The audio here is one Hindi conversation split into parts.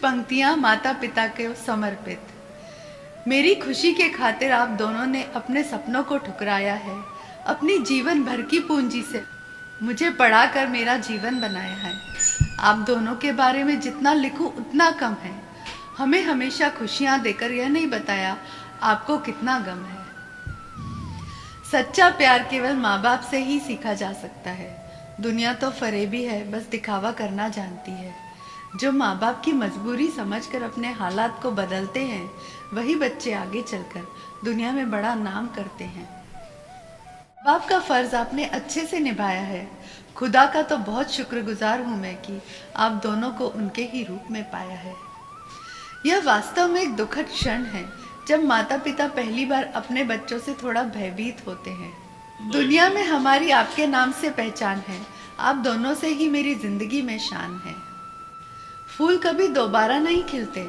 पंक्तियां माता पिता के समर्पित। मेरी खुशी के खातिर आप दोनों ने अपने सपनों को ठुकराया है, अपनी जीवन भर की पूंजी से मुझे पढ़ाकर मेरा जीवन बनाया है। आप दोनों के बारे में जितना लिखूं उतना कम है। हमें हमेशा खुशियां देकर यह नहीं बताया आपको कितना गम है। सच्चा प्यार केवल माँ बाप से ही सीखा जा सकता है। दुनिया तो फरेबी है, बस दिखावा करना जानती है। जो माँ बाप की मजबूरी समझकर अपने हालात को बदलते हैं, वही बच्चे आगे चलकर दुनिया में बड़ा नाम करते हैं। बाप का फर्ज आपने अच्छे से निभाया है। खुदा का तो बहुत शुक्रगुजार हूँ मैं कि आप दोनों को उनके ही रूप में पाया है। यह वास्तव में एक दुखद क्षण है जब माता पिता पहली बार अपने बच्चों से थोड़ा भयभीत होते हैं। दुनिया में हमारी आपके नाम से पहचान है, आप दोनों से ही मेरी जिंदगी में शान है। फूल कभी दोबारा नहीं खिलते,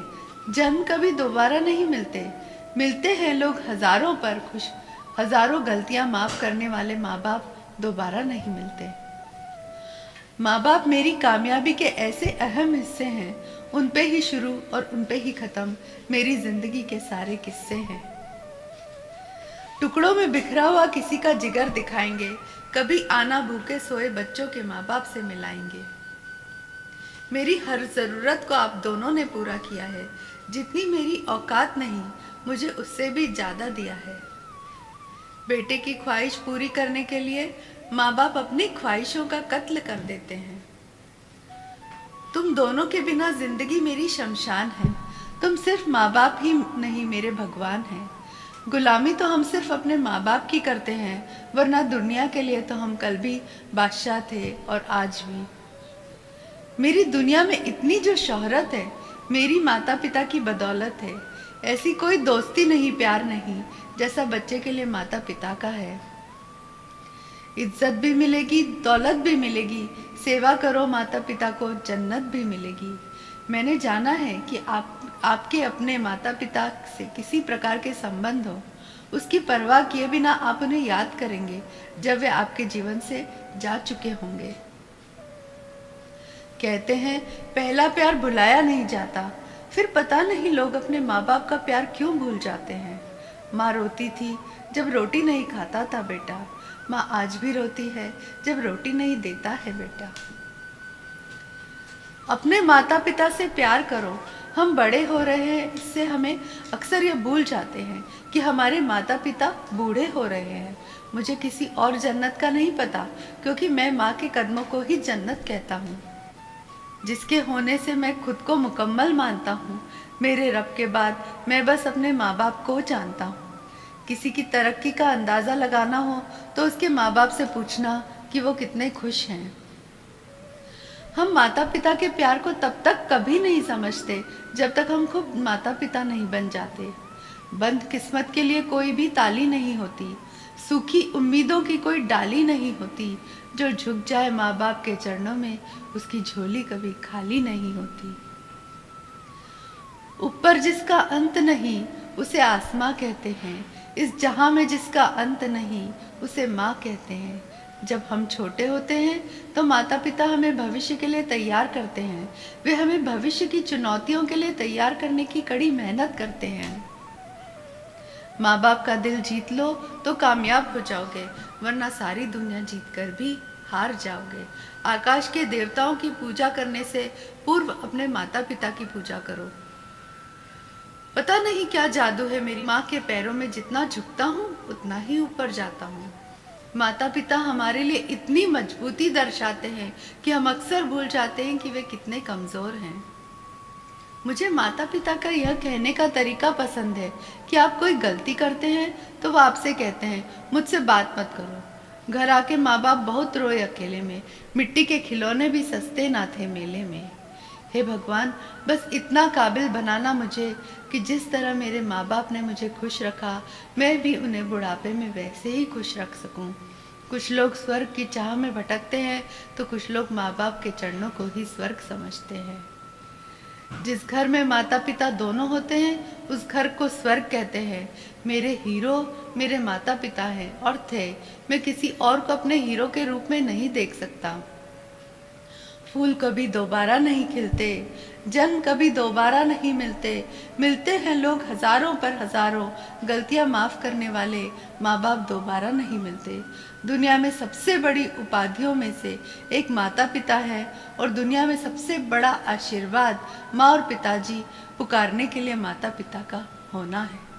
जन्म कभी दोबारा नहीं मिलते। मिलते हैं लोग हजारों पर खुश, हजारों गलतियां माफ करने वाले माँ बाप दोबारा नहीं मिलते। माँ बाप मेरी कामयाबी के ऐसे अहम हिस्से हैं, उन पे ही शुरू और उन पे ही खत्म मेरी जिंदगी के सारे किस्से हैं। टुकड़ों में बिखरा हुआ किसी का जिगर दिखाएंगे, कभी आना भूखे सोए बच्चों के माँ बाप से मिलाएंगे। मेरी हर जरूरत को आप दोनों ने पूरा किया है। जितनी मेरी औकात नहीं, मुझे उससे भी ज्यादा दिया है। बेटे की ख्वाहिश पूरी करने के लिए माँ बाप अपनी ख्वाहिशों का कत्ल कर देते हैं। तुम दोनों के बिना जिंदगी मेरी शमशान है। तुम सिर्फ माँ बाप ही नहीं, मेरे भगवान हैं। गुलामी तो हम सिर्फ अपने माँ बाप की करते हैं, वरना दुनिया के लिए तो हम कल भी बादशाह थे और आज भी। मेरी दुनिया में इतनी जो शोहरत है, मेरी माता पिता की बदौलत है। ऐसी कोई दोस्ती नहीं, प्यार नहीं, जैसा बच्चे के लिए माता पिता का है। इज्जत भी मिलेगी, दौलत भी मिलेगी। सेवा करो माता पिता को, जन्नत भी मिलेगी। मैंने जाना है कि आपके अपने माता पिता से किसी प्रकार के संबंध हो, उसकी परवाह किए बिना आप उन्हें याद करेंगे जब वे आपके जीवन से जा चुके होंगे। कहते हैं पहला प्यार भुलाया नहीं जाता, फिर पता नहीं लोग अपने माँ बाप का प्यार क्यों भूल जाते हैं। माँ रोती थी जब रोटी नहीं खाता था बेटा, माँ आज भी रोती है जब रोटी नहीं देता है बेटा। अपने माता पिता से प्यार करो। हम बड़े हो रहे हैं, इससे हमें अक्सर ये भूल जाते हैं कि हमारे माता पिता बूढ़े हो रहे हैं। मुझे किसी और जन्नत का नहीं पता, क्योंकि मैं माँ के कदमों को ही जन्नत कहता हूँ, जिसके होने से मैं खुद को मुकम्मल मानता हूँ। मेरे रब के बाद मैं बस अपने माँ बाप को जानता हूँ। किसी की तरक्की का अंदाज़ा लगाना हो तो उसके माँ बाप से पूछना कि वो कितने खुश हैं। हम माता पिता के प्यार को तब तक कभी नहीं समझते जब तक हम खुद माता पिता नहीं बन जाते। बंद किस्मत के लिए कोई भी ताली नहीं होती, सूखी उम्मीदों की कोई डाली नहीं होती। जो झुक जाए माँ बाप के चरणों में, उसकी झोली कभी खाली नहीं होती। ऊपर जिसका अंत नहीं, उसे आसमां कहते हैं। इस जहां में जिसका अंत नहीं, उसे माँ कहते हैं। जब हम छोटे होते हैं तो माता पिता हमें भविष्य के लिए तैयार करते हैं। वे हमें भविष्य की चुनौतियों के लिए तैयार करने की कड़ी मेहनत करते हैं। माँ बाप का दिल जीत लो तो कामयाब हो जाओगे, वरना सारी दुनिया जीतकर भी हार जाओगे। आकाश के देवताओं की पूजा करने से पूर्व अपने माता पिता की पूजा करो। पता नहीं क्या जादू है, मेरी माँ के पैरों में जितना झुकता हूँ उतना ही ऊपर जाता हूँ। माता पिता हमारे लिए इतनी मजबूती दर्शाते हैं कि हम अक्सर भूल जाते हैं कि वे कितने कमज़ोर हैं। मुझे माता पिता का यह कहने का तरीका पसंद है कि आप कोई गलती करते हैं तो वो आपसे कहते हैं मुझसे बात मत करो। घर आके माँ बाप बहुत रोए अकेले में, मिट्टी के खिलौने भी सस्ते ना थे मेले में। हे भगवान, बस इतना काबिल बनाना मुझे कि जिस तरह मेरे माँ बाप ने मुझे खुश रखा, मैं भी उन्हें बुढ़ापे में वैसे ही खुश रख सकूं। कुछ लोग स्वर्ग की चाह में भटकते हैं तो कुछ लोग माँ बाप के चरणों को ही स्वर्ग समझते हैं। जिस घर में माता पिता दोनों होते हैं उस घर को स्वर्ग कहते हैं। मेरे हीरो मेरे माता पिता हैं और थे। मैं किसी और को अपने हीरो के रूप में नहीं देख सकता। फूल कभी दोबारा नहीं खिलते, जन्म कभी दोबारा नहीं मिलते, मिलते हैं लोग हजारों पर हजारों, गलतियां माफ करने वाले माँ बाप दोबारा नहीं मिलते। दुनिया में सबसे बड़ी उपाधियों में से एक माता पिता है, और दुनिया में सबसे बड़ा आशीर्वाद माँ और पिताजी पुकारने के लिए माता पिता का होना है।